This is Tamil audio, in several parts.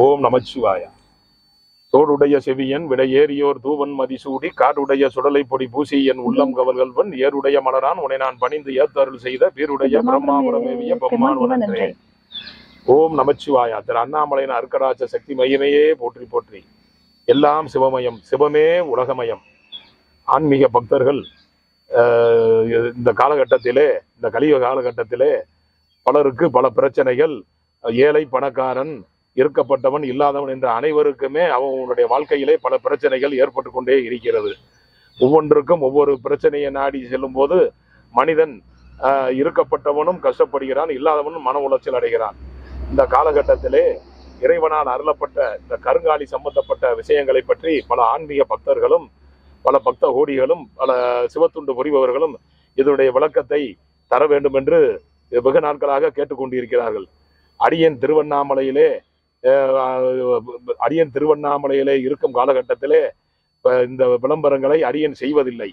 ஓம் நமச்சிவாய. தோடுடைய செவியன் விடையேறியோர் தூவன் மதிசூடி காடுடைய சுடலை பொடி பூசி என் உள்ளம் கவல்கள்வன் ஏருடைய மலரான் உன்னை நான் பணிந்து ஏத்தருள் செய்த வீருடைய பிரம்மாபுரமேவிய பெம்மான் உணன்றே. ஓம் நமச்சிவாயா. திரு அண்ணாமலையின் அர்க்கராஜ சக்தி மையமையே போற்றி போற்றி. எல்லாம் சிவமயம், சிவமே உலகமயம். ஆன்மீக பக்தர்கள் இந்த காலகட்டத்திலே, இந்த கலியுக காலகட்டத்திலே பலருக்கு பல பிரச்சனைகள், ஏழை பணக்காரன், இருக்கப்பட்டவன் இல்லாதவன் என்ற அனைவருக்குமே அவனுடைய வாழ்க்கையிலே பல பிரச்சனைகள் ஏற்பட்டு கொண்டே இருக்கிறது. ஒவ்வொன்றுக்கும் ஒவ்வொரு பிரச்சனையை நாடி செல்லும் போது மனிதன் இருக்கப்பட்டவனும் கஷ்டப்படுகிறான், இல்லாதவனும் மன உளைச்சல் அடைகிறான். இந்த காலகட்டத்திலே இறைவனால் அருளப்பட்ட இந்த கருங்காலி சம்பந்தப்பட்ட விஷயங்களை பற்றி பல ஆன்மீக பக்தர்களும் பல பக்த கோடிகளும் பல சிவத்துண்டு புரிபவர்களும் இதனுடைய விளக்கத்தை தர வேண்டும் என்று வெகு நாட்களாக கேட்டுக்கொண்டிருக்கிறார்கள். அடியேன் திருவண்ணாமலையிலே இருக்கும் காலகட்டத்திலே இந்த விளம்பரங்களை அடியேன் செய்வதில்லை.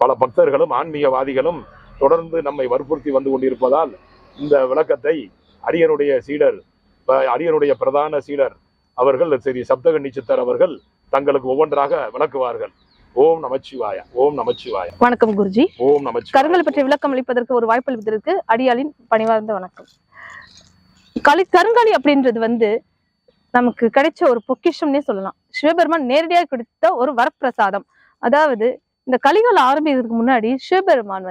பல பக்தர்களும் ஆன்மீகவாதிகளும் தொடர்ந்து நம்மை வற்புறுத்தி வந்து கொண்டிருப்பதால் இந்த விளக்கத்தை அடியனுடைய பிரதான சீடர் அவர்கள் ஸ்ரீ சப்தகன்னி சித்தர் அவர்கள் தங்களுக்கு ஒவ்வொன்றாக விளக்குவார்கள். ஓம் நமச்சிவாய. ஓம் நமச்சிவாய. வணக்கம் குருஜி. ஓம் நமச்சிவாய. கருங்கல் பற்றி விளக்கம் அளிப்பதற்கு ஒரு வாய்ப்பு அளிப்பதற்கு அடியாளின் பணிவார்ந்த வணக்கம். கருங்காலி அப்படின்றது நமக்கு கிடைச்ச ஒரு பொக்கிஷம்னே சொல்லலாம். சிவபெருமான் நேரடியாக கொடுத்த ஒரு வரப்பிரசாதம். அதாவது இந்த கலிகால ஆரம்பிக்கிறதுக்கு முன்னாடி சிவபெருமான்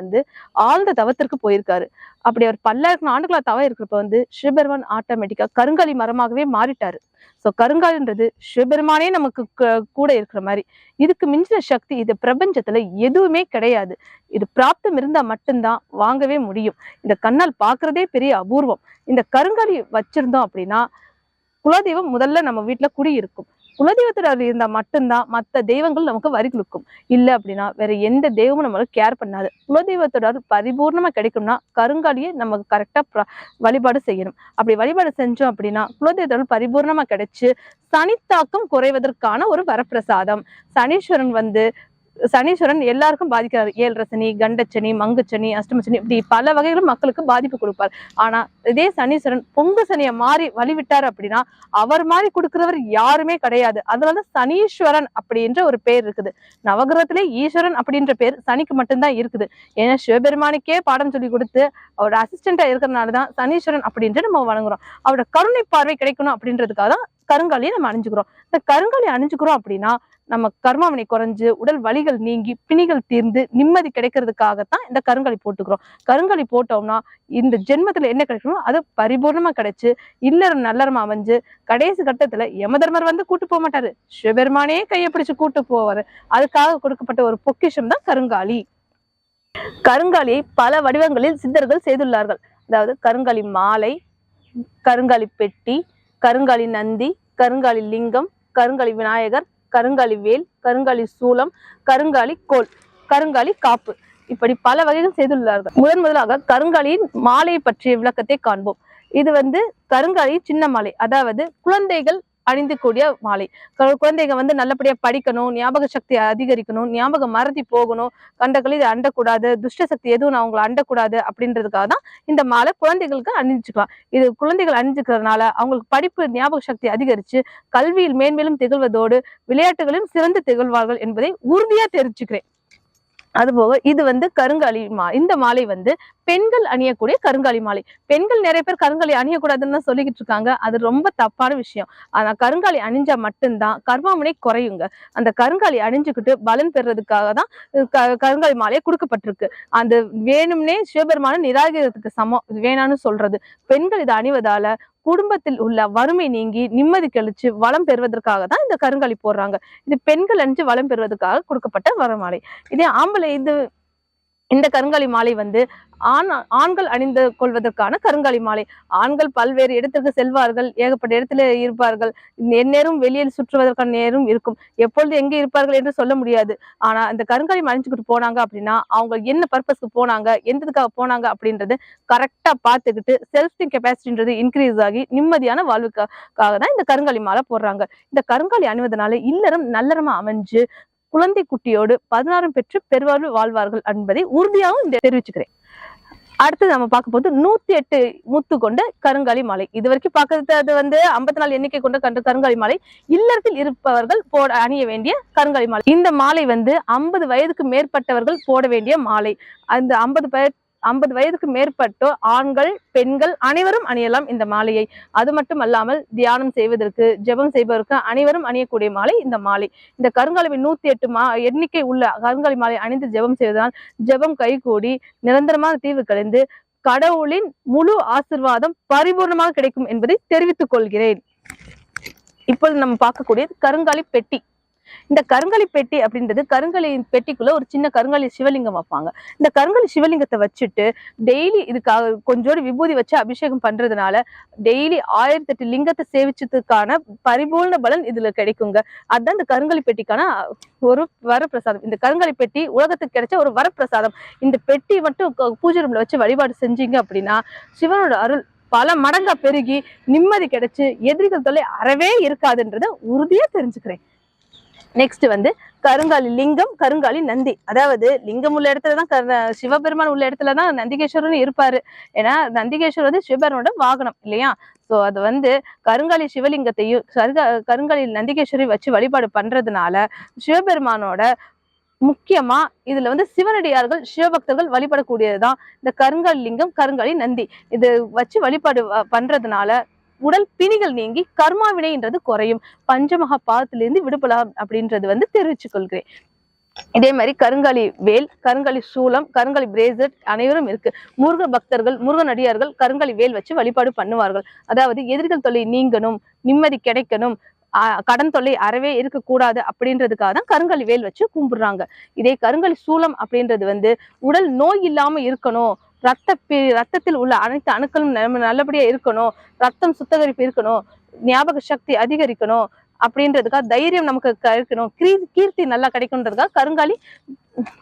ஆழ்ந்த தவத்திற்கு போயிருக்காரு. அப்படி அவர் பல்லாயிரம் ஆண்டுகளா தவம் இருக்கிறப்ப சிவபெருமான் ஆட்டோமேட்டிக்கா கருங்காலி மரமாகவே மாறிட்டாரு. சோ கருங்காலின்றது சிவபெருமானே நமக்கு கூட இருக்கிற மாதிரி. இதுக்கு மிஞ்சின சக்தி இது பிரபஞ்சத்துல எதுவுமே கிடையாது. இது பிராப்தம் இருந்தா மட்டும்தான் வாங்கவே முடியும். இந்த கண்ணால் பாக்குறதே பெரிய அபூர்வம். இந்த கருங்காலி வச்சிருந்தோம் அப்படின்னா குலதெய்வம் முதல்ல நம்ம வீட்டுல குடியிருக்கும். குலதெய்வத்துல இருந்தா மட்டும்தான் மற்ற தெய்வங்கள் நமக்கு வரி கொடுக்கும். இல்ல அப்படின்னா வேற எந்த தெய்வமும் நம்மளுக்கு கேர் பண்ணாது. குலதெய்வத்தோட பரிபூர்ணமா கிடைக்கும்னா கருங்காலியை நம்ம கரெக்டா வழிபாடு செய்யணும். அப்படி வழிபாடு செஞ்சோம் அப்படின்னா குலதெய்வத்தோட பரிபூர்ணமா கிடைச்சு சனித்தாக்கம் குறைவதற்கான ஒரு வரப்பிரசாதம். சனீஸ்வரன் எல்லாருக்கும் பாதிக்கிறாரு. 7 சனி, கண்டச்சனி, மங்குச்சனி, அஷ்டமச்சனி, இப்படி பல வகைகளும் மக்களுக்கு பாதிப்பு கொடுப்பார். ஆனா இதே சனீஸ்வரன் பொங்கு சனியை மாறி வழிவிட்டார் அப்படின்னா அவர் மாதிரி கொடுக்கிறவர் யாருமே கிடையாது. அதனால சனீஸ்வரன் அப்படின்ற ஒரு பேர் இருக்குது. நவகிரகத்திலே ஈஸ்வரன் அப்படின்ற பேர் சனிக்கு மட்டும்தான் இருக்குது. ஏன்னா சிவபெருமானுக்கே பாடம் சொல்லி கொடுத்து அவரோட அசிஸ்டண்டா இருக்கிறதுனாலதான் சனீஸ்வரன் அப்படின்ட்டு நம்ம வணங்குறோம். அவரோட கருணை பார்வை கிடைக்கணும் அப்படின்றதுக்காக தான் கருங்காலியை நம்ம அணிஞ்சுக்கிறோம். இந்த கருங்காலி அணிஞ்சுக்கிறோம் அப்படின்னா நம்ம கர்மாவினை குறைஞ்சு உடல் வலிகள் நீங்கி பிணிகள் தீர்ந்து நிம்மதி கிடைக்கிறதுக்காகத்தான் இந்த கருங்காலி போட்டுக்கிறோம். கருங்காலி போட்டோம்னா இந்த ஜென்மத்துல என்ன கிடைக்கணும் அது பரிபூர்ணமா கிடைச்சு இல்லறம் நல்லறமா அமைஞ்சு கடைசி கட்டத்துல யமதர்மர் கூட்டு போக மாட்டாரு. சிவபெருமானே கையை பிடிச்சு கூட்டு போவாரு. அதுக்காக கொடுக்கப்பட்ட ஒரு பொக்கிஷம் தான் கருங்காலி. கருங்காலியை பல வடிவங்களில் சித்தர்கள் செய்துள்ளார்கள். அதாவது கருங்காலி மாலை, கருங்காலி பெட்டி, கருங்காலி நந்தி, கருங்காலி லிங்கம், கருங்காலி விநாயகர், கருங்காலி வேல், கருங்காலி சூலம், கருங்காலி கோல், கருங்காலி காப்பு, இப்படி பல வகைகள் செய்துள்ளார்கள். முதலாக கருங்காலியின் மாலை பற்றிய விளக்கத்தை காண்போம். இது கருங்காலி சின்ன மாலை, அதாவது குழந்தைகள் அணிந்து கூடிய மாலை. குழந்தைங்க நல்லபடியா படிக்கணும், ஞாபக சக்தி அதிகரிக்கணும், ஞாபகம் மறதி போகணும், கண்டக்களி இதை அண்டக்கூடாது, துஷ்ட சக்தி எதுவும் அவங்களை அண்டக்கூடாது அப்படின்றதுக்காக தான் இந்த மாலை குழந்தைகளுக்கு அணிஞ்சுக்கலாம். இது குழந்தைகள் அணிஞ்சுக்கிறதுனால அவங்களுக்கு படிப்பு ஞாபக சக்தி அதிகரிச்சு கல்வியில் மேன்மேலும் திகழ்வதோடு விளையாட்டுகளிலும் சிறந்து திகழ்வார்கள் என்பதை உறுதியா தெரிஞ்சுக்கிறேன். அதுபோக இது கருங்காலி இந்த மாலை பெண்கள் அணியக்கூடிய கருங்காலி மாலை. பெண்கள் நிறைய பேர் கருங்காலி அணியக்கூடாதுன்னு தான் சொல்லிக்கிட்டு இருக்காங்க. அது ரொம்ப தப்பான விஷயம். ஆனா கருங்காலி அணிஞ்சா மட்டும்தான் கர்மாமுனை குறையுங்க. அந்த கருங்காலி அணிஞ்சுக்கிட்டு பலன் பெறுறதுக்காக தான் கருங்காலி மாலையை கொடுக்கப்பட்டிருக்கு. அந்த வேணும்னே சிவபெருமான நிராகரிக்கிறதுக்கு சமம் வேணான்னு சொல்றது. பெண்கள் இதை அணிவதால குடும்பத்தில் உள்ள வறுமை நீங்கி நிம்மதி கழிச்சு வளம் பெறுவதற்காக தான் இந்த கருங்காலி போடுறாங்க. இது பெண்கள் அணிஞ்சு வளம் பெறுவதற்காக கொடுக்கப்பட்ட வரமாலை. இதே ஆம்பளை இந்த கருங்காலி மாலை ஆண்கள் அணிந்து கொள்வதற்கான கருங்காலி மாலை. ஆண்கள் பல்வேறு இடத்திற்கு செல்வார்கள், ஏகப்பட்ட இடத்துல இருப்பார்கள், எந்நேரம் வெளியில் சுற்றுவதற்கான நேரம் இருக்கும். எப்பொழுது எங்க இருப்பார்கள் என்று சொல்ல முடியாது. ஆனா இந்த கருங்காலி அணிஞ்சுக்கிட்டு போனாங்க அப்படின்னா அவங்க என்ன பர்பஸ்க்கு போனாங்க, எந்ததுக்காக போனாங்க அப்படின்றது கரெக்டா பார்த்துக்கிட்டு செல்ஃப் கெப்பாசிட்டின்றது இன்க்ரீஸ் ஆகி நிம்மதியான வாழ்வுக்காக தான் இந்த கருங்காலி மாலை போடுறாங்க. இந்த கருங்காலி அணிவதனால இல்லறம் நல்லறமா அமைஞ்சு குழந்தை குட்டியோடு 16 பெற்று பெருவாழ்வு வாழ்வார்கள் என்பதை உறுதியாகவும் தெரிவிச்சுக்கிறேன். அடுத்து நம்ம பார்க்க போது 108 முத்து கொண்ட கருங்காலி மாலை. இது வரைக்கும் பார்க்கறது அது 54 எண்ணிக்கை கொண்ட கருங்காலி மாலை. இல்லறத்தில் இருப்பவர்கள் அணிய வேண்டிய கருங்காலி மாலை. இந்த மாலை 50 வயதுக்கு மேற்பட்டவர்கள் போட வேண்டிய மாலை. அந்த 50 வயதுக்கு மேற்பட்டோர் ஆண்கள் பெண்கள் அனைவரும் அணியலாம் இந்த மாலையை. அது மட்டும் அல்லாமல் தியானம் செய்வதற்கு ஜெபம் செய்வதற்கு அனைவரும் அணியக்கூடிய மாலை இந்த மாலை. இந்த கருங்காலி 108 எண்ணிக்கை உள்ள கருங்காலி மாலை அணிந்து ஜெபம் செய்வதால் ஜெபம் கைகூடி நிரந்தரமான தீர்வு கலைந்து கடவுளின் முழு ஆசீர்வாதம் பரிபூர்ணமாக கிடைக்கும் என்பதை தெரிவித்துக் கொள்கிறேன். இப்பொழுது நம்ம பார்க்கக்கூடியது கருங்காலி பெட்டி. இந்த கருங்காலி பெட்டி அப்படின்றது கருங்காலி பெட்டிக்குள்ள ஒரு சின்ன கருங்காலி சிவலிங்கம் வைப்பாங்க. இந்த கருங்காலி சிவலிங்கத்தை வச்சுட்டு டெய்லி இதுக்காக கொஞ்சோடு விபூதி வச்சு அபிஷேகம் பண்றதுனால டெய்லி 1008 லிங்கத்தை சேவிச்சதுக்கான பரிபூர்ண பலன் இதுல கிடைக்குங்க. அதுதான் இந்த கருங்காலி பெட்டிக்கான ஒரு வரப்பிரசாதம். இந்த கருங்காலி பெட்டி உலகத்துக்கு கிடைச்ச ஒரு வரப்பிரசாதம். இந்த பெட்டி மட்டும் பூஜை ரூம்ல வச்சு வழிபாடு செஞ்சீங்க அப்படின்னா சிவனோட அருள் பல மடங்கா பெருகி நிம்மதி கிடைச்சு எதிரிகள் தொல்லை அறவே இருக்காதுன்றத உறுதியா தெரிஞ்சுக்கிறேன். நெக்ஸ்ட் கருங்காலி லிங்கம், கருங்காலி நந்தி. அதாவது லிங்கம் உள்ள இடத்துலதான் சிவபெருமான் உள்ள இடத்துலதான் நந்திகேஸ்வரன் இருப்பாரு. ஏன்னா நந்திகேஸ்வரர் சிவபெருமானோட வாகனம் இல்லையா? சோ அது கருங்காலி சிவலிங்கத்தையும் கருங்காலி நந்திகேஸ்வரி வச்சு வழிபாடு பண்றதுனால சிவபெருமானோட முக்கியமா இதுல சிவனடியார்கள் சிவபக்தர்கள் வழிபடக்கூடியதுதான் இந்த கருங்காலி லிங்கம், கருங்காலி நந்தி. இது வச்சு வழிபாடு பண்றதுனால உடல் பிணிகள் நீங்கி கர்மா வினைன்றது குறையும், பஞ்சமகா பாதத்திலிருந்து விடுபடலாம் அப்படின்றது தெரிவிச்சுக் கொள்கிறேன். இதே மாதிரி கருங்காலி வேல், கருங்காலி சூலம், கருங்காலி பிரேஸ்லெட் அனைவரும் இருக்கு. முருக பக்தர்கள் முருகன் அடியார்கள் கருங்காலி வேல் வச்சு வழிபாடு பண்ணுவார்கள். அதாவது எதிரிகள் தொல்லை நீங்கணும், நிம்மதி கிடைக்கணும், கடன் தொல்லை அறவே இருக்கக்கூடாது அப்படின்றதுக்காக தான் கருங்காலி வேல் வச்சு கும்பிடுறாங்க. இதே கருங்காலி சூலம் அப்படின்றது உடல் நோய் இல்லாம இருக்கணும், ரத்தத்தில் உள்ள அனைத்து அணுக்களும் நல்லபடியா இருக்கணும், ரத்தம் சுத்தகரிப்பு இருக்கணும், ஞாபக சக்தி அதிகரிக்கணும் அப்படின்றதுக்காக தைரியம் நமக்கு கிடைக்கணும், கீர்த்தி நல்லா கிடைக்கும்ன்றதுக்காக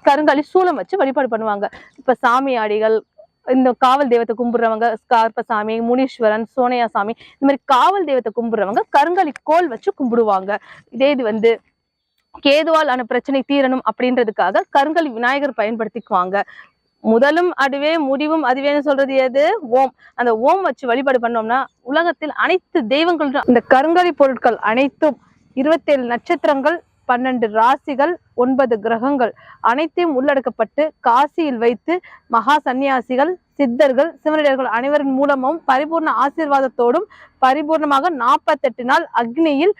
கருங்காலி சூலம் வச்சு வழிபாடு பண்ணுவாங்க. இப்ப சாமியாடிகள், இந்த காவல் தெய்வத்தை கும்பிடுறவங்க ஸ்கார்பசாமி, முனீஸ்வரன், சோனையா சாமி, இந்த மாதிரி காவல் தெய்வத்தை கும்பிடுறவங்க கருங்காலி கோல் வச்சு கும்பிடுவாங்க. இதே இது கேதுவால் ஆன பிரச்சனை தீரணும் அப்படின்றதுக்காக கருங்காலி விநாயகர் பயன்படுத்திக்குவாங்க. முதலும் அதுவே முடிவும் அதுவேன்னு சொல்றது எது? ஓம். அந்த ஓம் வச்சு வழிபாடு பண்ணோம்னா உலகத்தில் அனைத்து தெய்வங்கள், இந்த கருங்காலி பொருட்கள் அனைத்தும் 27 நட்சத்திரங்கள், 12 ராசிகள், 9 கிரகங்கள் அனைத்தையும் உள்ளடக்கப்பட்டு காசியில் வைத்து மகா சன்னியாசிகள், சித்தர்கள், சிவனடியார்கள் அனைவரின் மூலமும் பரிபூர்ண ஆசீர்வாதத்தோடும் பரிபூர்ணமாக 48 நாள் அக்னியில்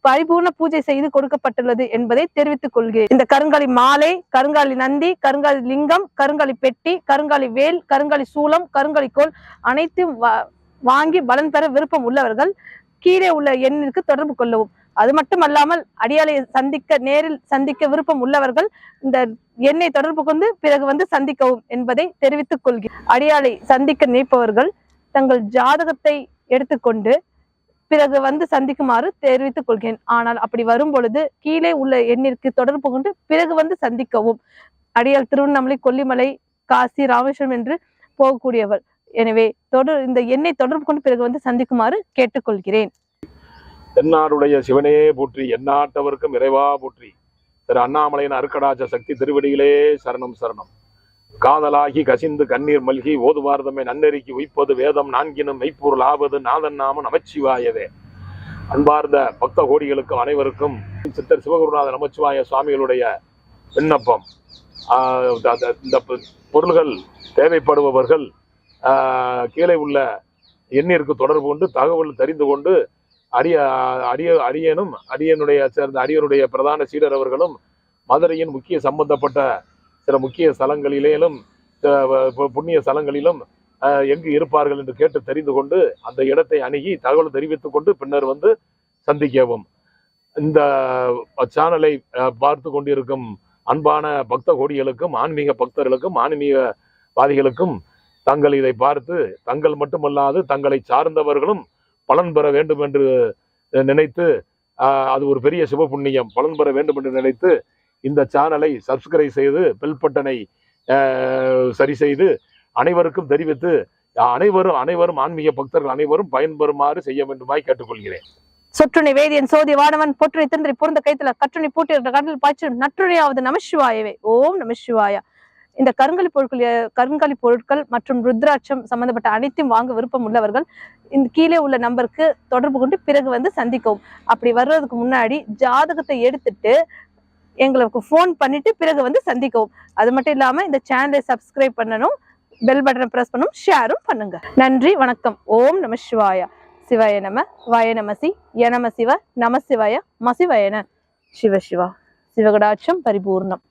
பரிபூர்ண பூஜை செய்து கொடுக்கப்பட்டுள்ளது என்பதை தெரிவித்துக் கொள்கிறேன். இந்த கருங்காலி மாலை, கருங்காலி நந்தி, கருங்காலி லிங்கம், கருங்காலி பெட்டி, கருங்காலி வேல், கருங்காலி சூலம், கருங்காலி கோல் அனைத்தையும் வாங்கி பலன் பெற விருப்பம் உள்ளவர்கள் கீழே உள்ள எண்ணிற்கு தொடர்பு கொள்ளவும். அது மட்டுமல்லாமல் அடியாளை நேரில் சந்திக்க விருப்பம் உள்ளவர்கள் இந்த எண்ணை தொடர்பு கொண்டு பிறகு சந்திக்கவும் என்பதை தெரிவித்துக் கொள்கிறேன். அடியாளை சந்திக்க நினைப்பவர்கள் தங்கள் ஜாதகத்தை எடுத்துக்கொண்டு பிறகு சந்திக்குமாறு தெரிவித்துக் கொள்கிறேன். ஆனால் அப்படி வரும் பொழுது கீழே உள்ள எண்ணிற்கு தொடர்பு கொண்டு பிறகு சந்திக்கவும். அடியால் திருவண்ணாமலை, கொல்லிமலை, காசி, ராமேஸ்வரம் என்று போகக்கூடியவர். எனவே இந்த எண்ணை தொடர்பு கொண்டு பிறகு சந்திக்குமாறு கேட்டுக்கொள்கிறேன். தென்னாடுடைய சிவனே போற்றி, எந்நாட்டவர்க்கும் இறைவா போற்றி. திரு அண்ணாமலையின் அருக்கடாச்ச சக்தி திருவடிகளே சரணம் சரணம். காதலாகி கசிந்து கண்ணீர் மல்கி ஓதுவார்தமே நன்னெறிக்கு உய்ப்பது வேதம் நான்கினும் மெய்ப்பொருள் ஆவது நாதன் நாம நமச்சிவாயவே. அன்பார்ந்த பக்த கோடிகளுக்கும் அனைவருக்கும் சித்தர் சிவகுருநாத நமச்சிவாய சுவாமிகளுடைய விண்ணப்பம். இந்த பொருள்கள் தேவைப்படுபவர்கள் கீழே உள்ள எண்ணிற்கு தொடர்பு கொண்டு தகவல் தெரிந்து கொண்டு அடியனுடைய சேர்ந்த அடியனுடைய பிரதான சீடர் அவர்களும் மதுரையின் முக்கிய சம்பந்தப்பட்ட சில முக்கிய ஸ்தலங்களிலும் புண்ணிய ஸ்தலங்களிலும் எங்கு இருப்பார்கள் என்று கேட்டு தெரிந்து கொண்டு அந்த இடத்தை அணுகி தகவல் தெரிவித்துக் கொண்டு பின்னர் சந்திக்கவும். இந்த சேனலை பார்த்து கொண்டிருக்கும் அன்பான பக்த கோடிகளுக்கும் ஆன்மீக பக்தர்களுக்கும் ஆன்மீகவாதிகளுக்கும் தாங்கள் இதை பார்த்து தங்கள் மட்டுமல்லாது தங்களை சார்ந்தவர்களும் பலன் பெற வேண்டும் என்று நினைத்து, அது ஒரு பெரிய சிவ புண்ணியம், பலன் பெற வேண்டும் என்று நினைத்து இந்த சேனலை சப்ஸ்கிரைப் செய்து பெல் பட்டனை சரி செய்து அனைவருக்கும் தெரிவித்து அனைவரும் ஆன்மீக பக்தர்கள் அனைவரும் பயன்பெறுமாறு செய்ய வேண்டுமாய் கேட்டுக்கொள்கிறேன். சொற்றுணை வேதியன் சோதி வானவன் பொற்றுணை திருந்தை பொருந்த கைத்துல கற்றுணை பூட்டி கடலில் பாய்ச்சி நற்றுணையாவது நமசிவாயவே. ஓம் நமசிவாயா. இந்த கருங்காலி பொருட்கள் மற்றும் ருத்ராட்சம் சம்பந்தப்பட்ட அனைத்தையும் வாங்க விருப்பம் உள்ளவர்கள் இந்த கீழே உள்ள நம்பருக்கு தொடர்பு கொண்டு பிறகு சந்திக்கவும். அப்படி வர்றதுக்கு முன்னாடி ஜாதகத்தை எடுத்துட்டு எங்களுக்கு ஃபோன் பண்ணிட்டு பிறகு சந்திக்கவும். அது மட்டும் இல்லாம இந்த சேனலை சப்ஸ்கிரைப் பண்ணணும், பெல் பட்டனை பிரஸ் பண்ணணும், ஷேரும் பண்ணுங்க. நன்றி, வணக்கம். ஓம் நம சிவாய. சிவாய நம, வாய நமசி, ய நம சிவ, நம சிவாய, மசிவாயன. சிவ சிவா. சிவகடாட்சம் பரிபூர்ணம்.